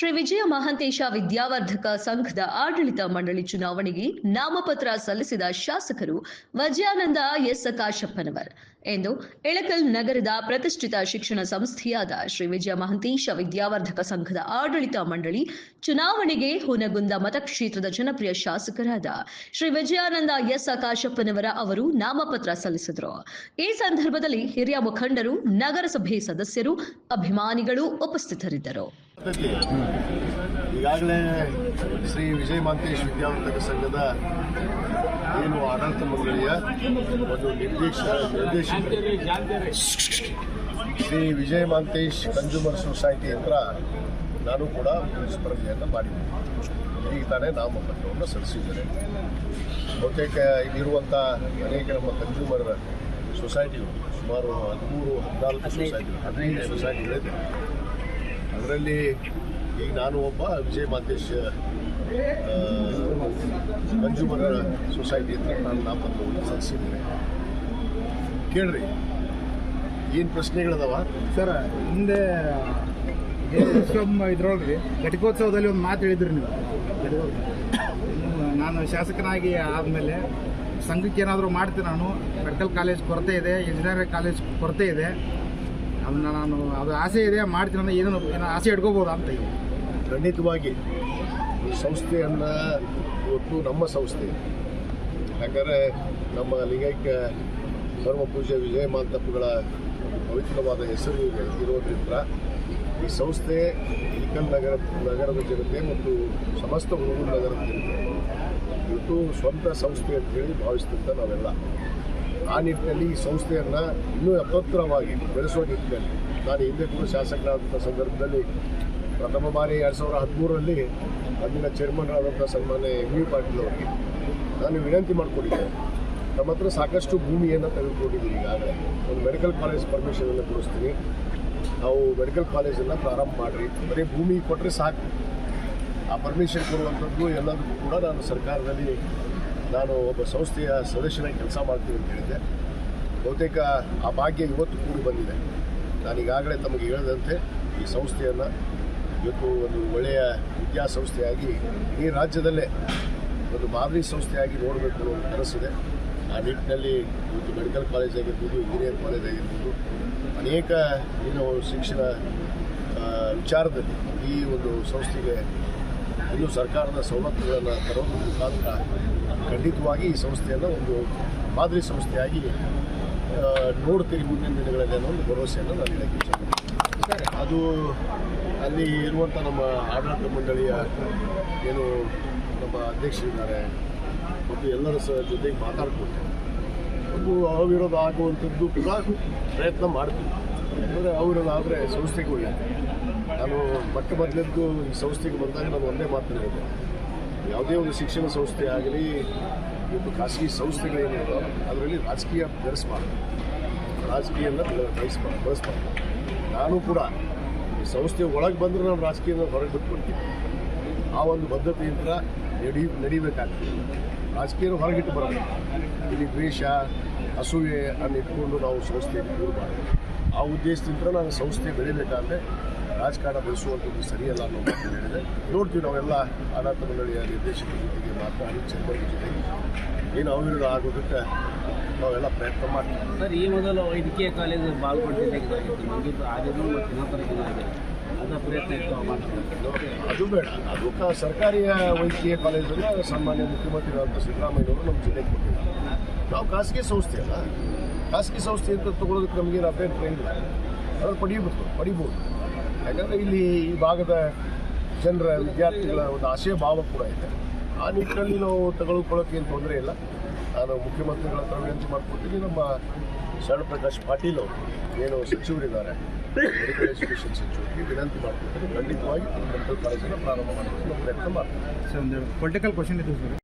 ಶ್ರೀ ವಿಜಯ ಮಹಾಂತೇಶ ವಿದ್ಯಾವರ್ಧಕ ಸಂಘದ ಆಡಳಿತ ಮಂಡಳಿ ಚುನಾವಣೆಗೆ ನಾಮಪತ್ರ ಸಲ್ಲಿಸಿದ ಶಾಸಕರು ವಜ್ಯಾನಂದ ಎಸ್ ಕಾಶಪ್ಪನವರ್ ಎಂದು ಇಳಕಲ್ ನಗರದ ಪ್ರತಿಷ್ಠಿತ ಶಿಕ್ಷಣ ಸಂಸ್ಥೆಯಾದ ಶ್ರೀ ವಿಜಯ ಮಹಾಂತೇಶ ವಿದ್ಯಾವರ್ಧಕ ಸಂಘದ ಆಡಳಿತ ಮಂಡಳಿ ಚುನಾವಣೆಗೆ ಹುನಗುಂದ ಮತಕ್ಷೇತ್ರದ ಜನಪ್ರಿಯ ಶಾಸಕರಾದ ಶ್ರೀ ವಿಜಯಾನಂದ ಎಸ್ ಕಾಶಪ್ಪನವರ ಅವರು ನಾಮಪತ್ರ ಸಲ್ಲಿಸಿದರು. ಈ ಸಂದರ್ಭದಲ್ಲಿ ಹಿರಿಯ ಮುಖಂಡರು, ನಗರಸಭೆ ಸದಸ್ಯರು, ಅಭಿಮಾನಿಗಳು ಉಪಸ್ಥಿತರಿದ್ದರು. ಈಗಾಗಲೇ ಶ್ರೀ ವಿಜಯ ಮಹಾಂತೇಶ ವಿದ್ಯಾವರ್ಧಕ ಸಂಘದ ಏನು ಆಡಳಿತ ಮಂಡಳಿಯ ಒಂದು ನಿರ್ದೇಶಕ ಶ್ರೀ ವಿಜಯ ಮಹಾಂತೇಶ ಕನ್ಸ್ಯೂಮರ್ ಸೊಸೈಟಿ ಹತ್ರ ನಾನು ಕೂಡ ಸ್ಪರ್ಧೆಯನ್ನು ಮಾಡಿದ್ದೆ. ಈಗ ತಾನೇ ನಾಮಪತ್ರವನ್ನು ಸಲ್ಲಿಸಿದ್ದೇನೆ. ಬಹುತೇಕ ಇಲ್ಲಿರುವಂಥ ಅನೇಕ ನಮ್ಮ ಕನ್ಸ್ಯೂಮರ್ ಸೊಸೈಟಿಗಳು ಸುಮಾರು 13-14 ಸೊಸೈಟಿಗಳು 15 ಸೊಸೈಟಿಗಳಿದೆ. ಅದರಲ್ಲಿ ಈಗ ನಾನು ಒಬ್ಬ ವಿಜಯ ಮಹಾಂತೇಶ ಕನ್ಸ್ಯೂಮರ್ ಸೊಸೈಟಿ ಹತ್ರ ನಾನು ನಾಮಪತ್ರವನ್ನು ಸಲ್ಲಿಸಿದ್ದೇನೆ. ಕೇಳ್ರಿ, ಏನು ಪ್ರಶ್ನೆಗಳದಾವ ಸರ್? ಹಿಂದೆ ಇದರೊಳಗೆ ಘಟಿಕೋತ್ಸವದಲ್ಲಿ ಒಂದು ಮಾತು ಹೇಳಿದ್ರಿ ನೀವು. ನಾನು ಶಾಸಕನಾಗಿ ಆದಮೇಲೆ ಸಂಘಕ್ಕೆ ಏನಾದರೂ ಮಾಡ್ತೀನಿ, ನಾನು ಮೆಡಿಕಲ್ ಕಾಲೇಜ್ ಕೊರತೆ ಇದೆ, ಇಂಜಿನಿಯರಿಂಗ್ ಕಾಲೇಜ್ ಕೊರತೆ ಇದೆ, ಅದನ್ನ ನಾನು ಅದು ಆಸೆ ಇದೆ ಮಾಡ್ತೀನಿ ಅಂದರೆ ಏನೋ ಆಸೆ ಇಟ್ಕೋಬೋದಾ ಅಂತ. ಖಂಡಿತವಾಗಿ ಈ ಸಂಸ್ಥೆಯನ್ನು ಇವತ್ತು ನಮ್ಮ ಸಂಸ್ಥೆ, ಯಾಕಂದರೆ ನಮ್ಮ ಲಿಂಗೈಕ್ಯ ಧರ್ಮ ಪೂಜ್ಯ ವಿಜಯ ಮಹಾಂತಪ್ಪಗಳ ಪವಿತ್ರವಾದ ಹೆಸರು ಇರೋದ್ರಿಂದ ಈ ಸಂಸ್ಥೆ ಇಳಕಲ್ ನಗರದ ಜನತೆ ಮತ್ತು ಸಮಸ್ತ ಹುನಗುಂದ ನಗರದ ಜನತೆ ಇವತ್ತು ಸ್ವಂತ ಸಂಸ್ಥೆ ಅಂತೇಳಿ ಭಾವಿಸಿದಂಥ ನಾವೆಲ್ಲ ಆ ನಿಟ್ಟಿನಲ್ಲಿ ಈ ಸಂಸ್ಥೆಯನ್ನು ಇನ್ನೂ ಅಪತ್ರವಾಗಿ ಬೆಳೆಸುವ ನಿಟ್ಟಿನಲ್ಲಿ ನಾನು ಹಿಂದೆ ಕೂಡ ಶಾಸಕರಾದಂಥ ಸಂದರ್ಭದಲ್ಲಿ ಪ್ರಥಮ ಬಾರಿ 2013ರಲ್ಲಿ ಅಂದಿನ ಚೇರ್ಮನ್ ಆದಂಥ ಸನ್ಮಾನ್ಯ MV ಪಾಟೀಲ್ ಅವರಿಗೆ ನಾನು ವಿನಂತಿ ಮಾಡಿಕೊಂಡಿದ್ದೆ. ನಮ್ಮ ಹತ್ರ ಸಾಕಷ್ಟು ಭೂಮಿಯನ್ನು ತೆಗೆದುಕೊಂಡಿದ್ದೀವಿ. ಈಗಾಗಲೇ ಒಂದು ಮೆಡಿಕಲ್ ಕಾಲೇಜ್ ಪರ್ಮಿಷನನ್ನು ಕೊಡಿಸ್ತೀನಿ, ನಾವು ಮೆಡಿಕಲ್ ಕಾಲೇಜನ್ನು ಪ್ರಾರಂಭ ಮಾಡಿರಿ, ಬರೀ ಭೂಮಿ ಕೊಟ್ಟರೆ ಸಾಕು. ಆ ಪರ್ಮಿಷನ್ ಕೊಡುವಂಥದ್ದು ಎಲ್ಲದಕ್ಕೂ ಕೂಡ ನಾನು ಸರ್ಕಾರದಲ್ಲಿ ನಾನು ಒಬ್ಬ ಸಂಸ್ಥೆಯ ಸದಸ್ಯನಾಗಿ ಕೆಲಸ ಮಾಡ್ತೀನಿ ಅಂತ ಹೇಳಿದ್ದೆ. ಬಹುತೇಕ ಆ ಭಾಗ್ಯ ಇವತ್ತು ಕೂಡಿ ಬಂದಿದೆ. ನಾನು ಈಗಾಗಲೇ ತಮಗೆ ಹೇಳಿದಂತೆ ಈ ಸಂಸ್ಥೆಯನ್ನು ಇವತ್ತು ಒಂದು ಒಳ್ಳೆಯ ವಿದ್ಯಾಸಂಸ್ಥೆಯಾಗಿ ಈ ರಾಜ್ಯದಲ್ಲೇ ಒಂದು ಮಾದರಿ ಸಂಸ್ಥೆಯಾಗಿ ನೋಡಬೇಕು ಅನ್ನೋ ಒಂದು ಕನಸಿದೆ. ಆ ನಿಟ್ಟಿನಲ್ಲಿ ಇವತ್ತು ಮೆಡಿಕಲ್ ಕಾಲೇಜ್ ಆಗಿರ್ಬೋದು, ಇಂಜಿನಿಯರ್ ಕಾಲೇಜ್ ಆಗಿರ್ಬೋದು, ಅನೇಕ ಏನು ಶಿಕ್ಷಣ ವಿಚಾರದಲ್ಲಿ ಈ ಒಂದು ಸಂಸ್ಥೆಗೆ ಇನ್ನೂ ಸರ್ಕಾರದ ಸವಲತ್ತುಗಳನ್ನು ತರೋದ್ರ ಮುಖಾಂತರ ಖಂಡಿತವಾಗಿ ಈ ಸಂಸ್ಥೆಯನ್ನು ಒಂದು ಮಾದರಿ ಸಂಸ್ಥೆಯಾಗಿ ನೋಡ್ತೀವಿ ಮುಂದಿನ ದಿನಗಳಲ್ಲಿ ಅನ್ನೋ ಒಂದು ಭರವಸೆಯನ್ನು ನಾನು ಹೇಳಕ್ಕೆ ಇಚ್ಛೆ. ಅದು ಅಲ್ಲಿ ಇರುವಂಥ ನಮ್ಮ ಆಡಳಿತ ಮಂಡಳಿಯ ಏನು ನಮ್ಮ ಅಧ್ಯಕ್ಷರಿದ್ದಾರೆ ಮತ್ತು ಎಲ್ಲರ ಜೊತೆಗೆ ಮಾತಾಡಿಕೊಂಡು ಒಂದು ಅವಿರೋಧ ಆಗುವಂಥದ್ದು ಕೂಡ ಪ್ರಯತ್ನ ಮಾಡ್ತೀವಿ. ಯಾಕಂದರೆ ಅವಿರೋಧ ಆದರೆ ಸಂಸ್ಥೆಗೆ ಒಳ್ಳೆಯದು. ನಾನು ಮೊದಲೆದ್ದು ಈ ಸಂಸ್ಥೆಗೆ ಬಂದಾಗ ನಾನು ಒಂದೇ ಮಾತನಾಡಿದೆ, ಯಾವುದೇ ಒಂದು ಶಿಕ್ಷಣ ಸಂಸ್ಥೆ ಆಗಲಿ ಇವತ್ತು ಖಾಸಗಿ ಸಂಸ್ಥೆಗಳೇನಿದೆ ಅದರಲ್ಲಿ ರಾಜಕೀಯ ಬೆರೆಸಬಾರ್ದು, ರಾಜಕೀಯನ ಬೆಳೆಸಬಾರ್ದು. ನಾನು ಕೂಡ ಈ ಸಂಸ್ಥೆ ಒಳಗೆ ಬಂದರೆ ನಾನು ರಾಜಕೀಯನ ಹೊರಗೆ ಬಿಟ್ಬಿಡ್ತೀನಿ. ಆ ಒಂದು ಬದ್ಧತೆಯಿಂದ ನಡಿಬೇಕಾಗ್ತದೆ. ರಾಜಕೀಯನ ಹೊರಗಿಟ್ಟು ಬರಬೇಕು. ಇಲ್ಲಿ ದ್ವೇಷ, ಅಸೂಯೆ ಅನ್ನು ಇಟ್ಕೊಂಡು ನಾವು ಸಂಸ್ಥೆಯನ್ನು ಕೂಡಬಾರ್ದು. ಆ ಉದ್ದೇಶದಿಂದ ನಾನು ಸಂಸ್ಥೆ ಬೆಳಿಬೇಕಾದ್ರೆ ರಾಜಕಾರಣ ಬೆಳೆಸುವಂಥದ್ದು ಸರಿಯಲ್ಲ ಅನ್ನೋ ಮಾತು ಹೇಳಿದೆ. ನೋಡ್ತೀವಿ, ನಾವೆಲ್ಲ ಆಡಳಿತ ಮಂಡಳಿಯ ನಿರ್ದೇಶಕರ ಜೊತೆಗೆ ಮಾತನಾಡಿ ಚೇರ್ಮನ್ ಜೊತೆಗೆ ಏನು ಅವಿರೋಧ ಆಗೋದಕ್ಕೆ ನಾವೆಲ್ಲ ಪ್ರಯತ್ನ ಮಾಡ್ತೀವಿ. ಸರ್, ಈ ಮೊದಲು ವೈದ್ಯಕೀಯ ಕಾಲೇಜು ಬಾಲ್ಕೊಟ್ಟಿದ್ದಾಗಿತ್ತು, ಮುಗಿದು ಆಗಿದ್ದು ಮತ್ತು ಇನ್ನೊಂದು ಅದರ ಪ್ರಯತ್ನ ಇತ್ತು. ಅದು ಬೇಡ. ಅದು ಸರ್ಕಾರಿ ವೈದ್ಯಕೀಯ ಕಾಲೇಜನ್ನು ಸನ್ಮಾನ್ಯ ಮುಖ್ಯಮಂತ್ರಿಗಳಾದಂಥ ಸಿದ್ದರಾಮಯ್ಯವರು ನಮ್ಮ ಜಿಲ್ಲೆಗೆ ಕೊಟ್ಟಿದ್ದಾರೆ. ನಾವು ಖಾಸಗಿ ಸಂಸ್ಥೆ ಅಲ್ಲ, ಖಾಸಗಿ ಸಂಸ್ಥೆ ಅಂತ ತೊಗೊಳೋದಕ್ಕೆ ನಮಗೇನು ಅಭ್ಯಂತರ ಇಲ್ಲ. ಅದನ್ನು ಪಡಿಬೋದು. ಯಾಕಂದರೆ ಇಲ್ಲಿ ಈ ಭಾಗದ ಜನರ ವಿದ್ಯಾರ್ಥಿಗಳ ಒಂದು ಆಶಯ ಭಾವ ಕೂಡ ಇದೆ. ಆ ನಿಟ್ಟಿನಲ್ಲಿ ನಾವು ತೆಗೆದುಕೊಳ್ಳೋಕೆ ಏನು ತೊಂದರೆ ಇಲ್ಲ. ನಾನು ಮುಖ್ಯಮಂತ್ರಿಗಳ ಹತ್ರ ವಿನಂತಿ ಮಾಡ್ಕೊಡ್ತೀನಿ. ನಮ್ಮ ಶರಣ ಪ್ರಕಾಶ್ ಪಾಟೀಲ್ ಅವರು ಏನು ಸಚಿವರಿದ್ದಾರೆ, ಮೆಡಿಕಲ್ ಎಜುಕೇಷನ್ ಸಚಿವರಿಗೆ ವಿನಂತಿ ಮಾಡ್ಕೊಡ್ತೀನಿ. ಖಂಡಿತವಾಗಿ ಮೆಡಿಕಲ್ ಕಾಲೇಜನ್ನು ಪ್ರಾರಂಭ ಮಾಡೋದಕ್ಕೆ ಪ್ರಯತ್ನ ಮಾಡ್ತೀನಿ. ಸರ್, ಒಂದು ಪೊಲಿಟಿಕಲ್ ಕ್ವಶನ್ ಇದೆ ಸರ್.